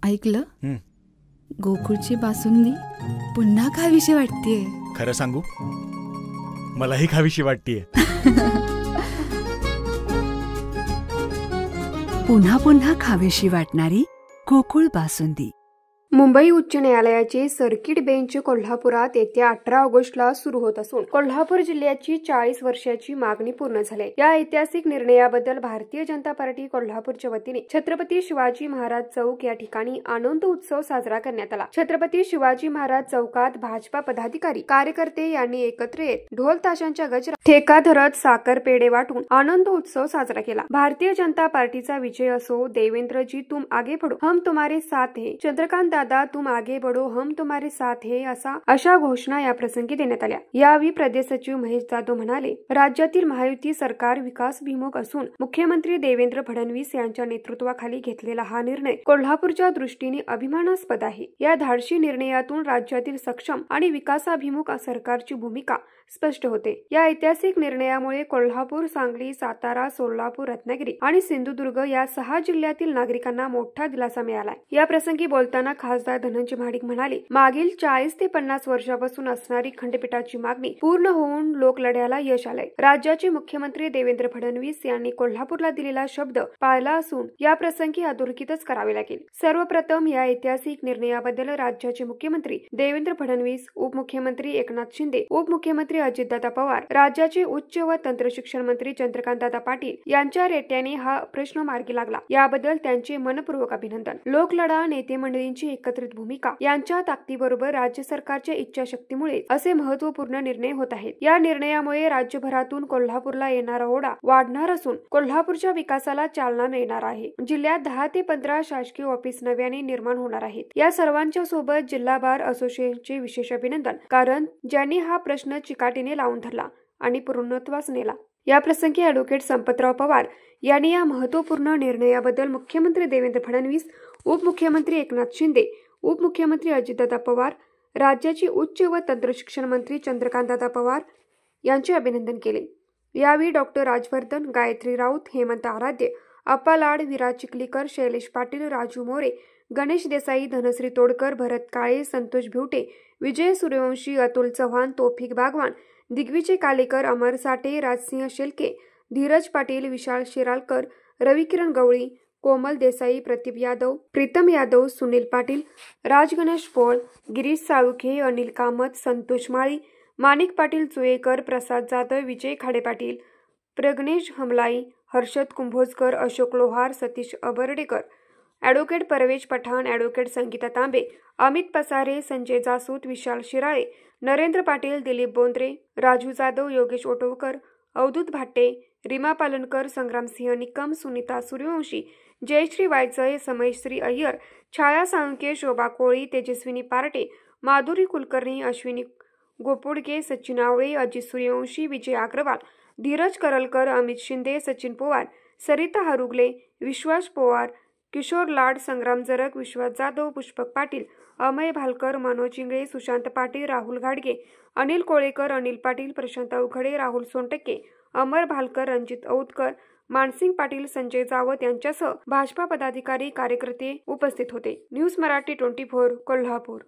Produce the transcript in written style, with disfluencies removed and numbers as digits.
ऐकलं? गोकुळची बासुंदी पुन्हा खावीशी वाटतेय. खरं सांगू, मलाही खावीशी वाटतेय. पुन्हा पुन्हा खावीशी वाटणारी गोकुळ बासुंदी. मुंबई उच्च न्यायालयाचे सर्किट बेंच कोल्हापुरात येत्या 18 ऑगस्टला सुरू होत असून कोल्हापूर जिल्ह्याची 40 वर्षाची मागणी पूर्ण झाली. या ऐतिहासिक निर्णयाबद्दल भारतीय जनता पार्टी कोल्हापूरच्या वतीने छत्रपती शिवाजी महाराज चौक या ठिकाणी आनंद उत्सव साजरा करण्यात आला. छत्रपती शिवाजी महाराज चौकात भाजपा पदाधिकारी कार्यकर्ते यांनी एकत्र येत ढोल ताशांच्या गजरात ठेका धरत साखर पेढे वाटून आनंद उत्सव साजरा केला. भारतीय जनता पार्टीचा विजय असो, देवेंद्रजी तुम आगे बढ़ो हम तुम्हारे साथ है, चंद्रकांत दादा तुम आगे बढ़ो हम तुम्हारे साथ है, अशा घोषणा या प्रसंगी देण्यात आल्या. यावेळी प्रदेश सचिव महेश जाधव म्हणाले, राज्यातील महायुती सरकार विकासभिमुख असून मुख्यमंत्री देवेंद्र फडणवीस यांच्या नेतृत्वाखाली घेतलेला हा निर्णय कोल्हापूरच्या दृष्टीने अभिमानास्पद आहे. या धाडसी निर्णयातून राज्यातील सक्षम आणि विकासाभिमुख सरकारची भूमिका स्पष्ट होते. या ऐतिहासिक निर्णयामुळे कोल्हापूर, सांगली, सातारा, सोलापूर, रत्नागिरी आणि सिंधुदुर्ग या 6 जिल्ह्यातील नागरिकांना मोठा दिलासा मिळालाय. या प्रसंगी बोलताना खासदार धनंजय महाडिक म्हणाले, मागील 40 ते 50 वर्षापासून असणारी खंडपीठाची मागणी पूर्ण होऊन लोकलढ्याला यश आलंय. राज्याचे मुख्यमंत्री देवेंद्र फडणवीस यांनी कोल्हापूरला दिलेला शब्द पाळला असून या प्रसंगी अधोरेखितच करावे लागेल. सर्वप्रथम या ऐतिहासिक निर्णयाबद्दल राज्याचे मुख्यमंत्री देवेंद्र फडणवीस, उपमुख्यमंत्री एकनाथ शिंदे, उपमुख्यमंत्री अजितदादा पवार, राज्याचे उच्च व तंत्र शिक्षण मंत्री चंद्रकांतदादा पाटील यांच्या रेट्याने हा प्रश्न मार्गी लागला. याबद्दल त्यांचे मनपूर्वक अभिनंदन. लोकलढा, नेते मंडळींची एकत्रित भूमिका यांच्या ताकदीबरोबर राज्य सरकारच्या इच्छाशक्तीमुळे असे महत्वपूर्ण निर्णय होत आहेत. या निर्णयामुळे राज्यभरातून कोल्हापूरला येणारा ओढा वाढणार असून कोल्हापूरच्या विकासाला चालना मिळणार आहे. जिल्ह्यात 10 ते 15 शासकीय ऑफिस नव्याने निर्माण होणार आहेत. या सर्वांच्या सोबत जिल्हा बार असोसिएशनचे विशेष अभिनंदन, कारण ज्यांनी हा प्रश्न चिकाटीने लावून धरला आणि पूर्णत्वास नेला. या प्रसंगी ॲडव्होकेट संपतराव पवार यांनी या महत्वपूर्ण निर्णयाबद्दल मुख्यमंत्री देवेंद्र फडणवीस, उपमुख्यमंत्री एकनाथ शिंदे, उपमुख्यमंत्री अजितदादा पवार, राज्याचे उच्च व तंत्र शिक्षण मंत्री चंद्रकांतदादा पवार यांचे अभिनंदन केले. यावेळी डॉक्टर राजवर्धन, गायत्री राऊत, हेमंत आराध्य, अप्पा लाड, विराज चिखलीकर, शैलेश पाटील, राजू मोरे, गणेश देसाई, धनश्री तोडकर, भरत काळे, संतोष भिवटे, विजय सूर्यवंशी, अतुल चव्हाण, तौफिक बागवान, दिग्विजय कालेकर, अमर साठे, राजसिंह शेलके, धीरज पाटील, विशाल शिरालकर, रविकिरण गवळी, कोमल देसाई, प्रतीप यादव, प्रीतम यादव, सुनील पाटील, राजगणेश पोळ, गिरीश साळुखे, अनिल कामत, संतोष माळी, माणिक पाटील चुएकर, प्रसाद जाधव, विजय खाडे पाटील, प्रग्नेश हमलाई, हर्षद कुंभोजकर, अशोक लोहार, सतीश अबर्डेकर, ॲडव्होकेट परवेश पठाण, ॲडव्होकेट संगीता तांबे, अमित पसारे, संजय जासूत, विशाल शिराळे, नरेंद्र पाटील, दिलीप बोंद्रे, राजू जाधव, योगेश ओटवकर, अवधूत भाट्टे, रीमा पालनकर, संग्रामसिंह निकम, सुनीता सूर्यवंशी, जयश्री वायचय, समयश्री अय्यर, छाया साळुंके, शोभा कोळी, तेजस्विनी पार्टे, माधुरी कुलकर्णी, अश्विनी गोपुडगे, सचिन आवळे, अजित सूर्यवंशी, विजय अग्रवाल, धीरज करलकर, अमित शिंदे, सचिन पवार, सरिता हरुगले, विश्वास पवार, किशोर लाड, संग्राम जरग, विश्वास जाधव, पुष्पक पाटील, अमय भालकर, मनोज इंगळे, सुशांत पाटील, राहुल घाडगे, अनिल कोळेकर, अनिल पाटील, प्रशांत अवघडे, राहुल सोनटक्के, अमर भालकर, रणजित औतकर, मानसिंग पाटील, संजय जावत यांच्यासह भाजपा पदाधिकारी, कार्यकर्ते उपस्थित होते. न्यूज मराठी 24 कोल्हापूर.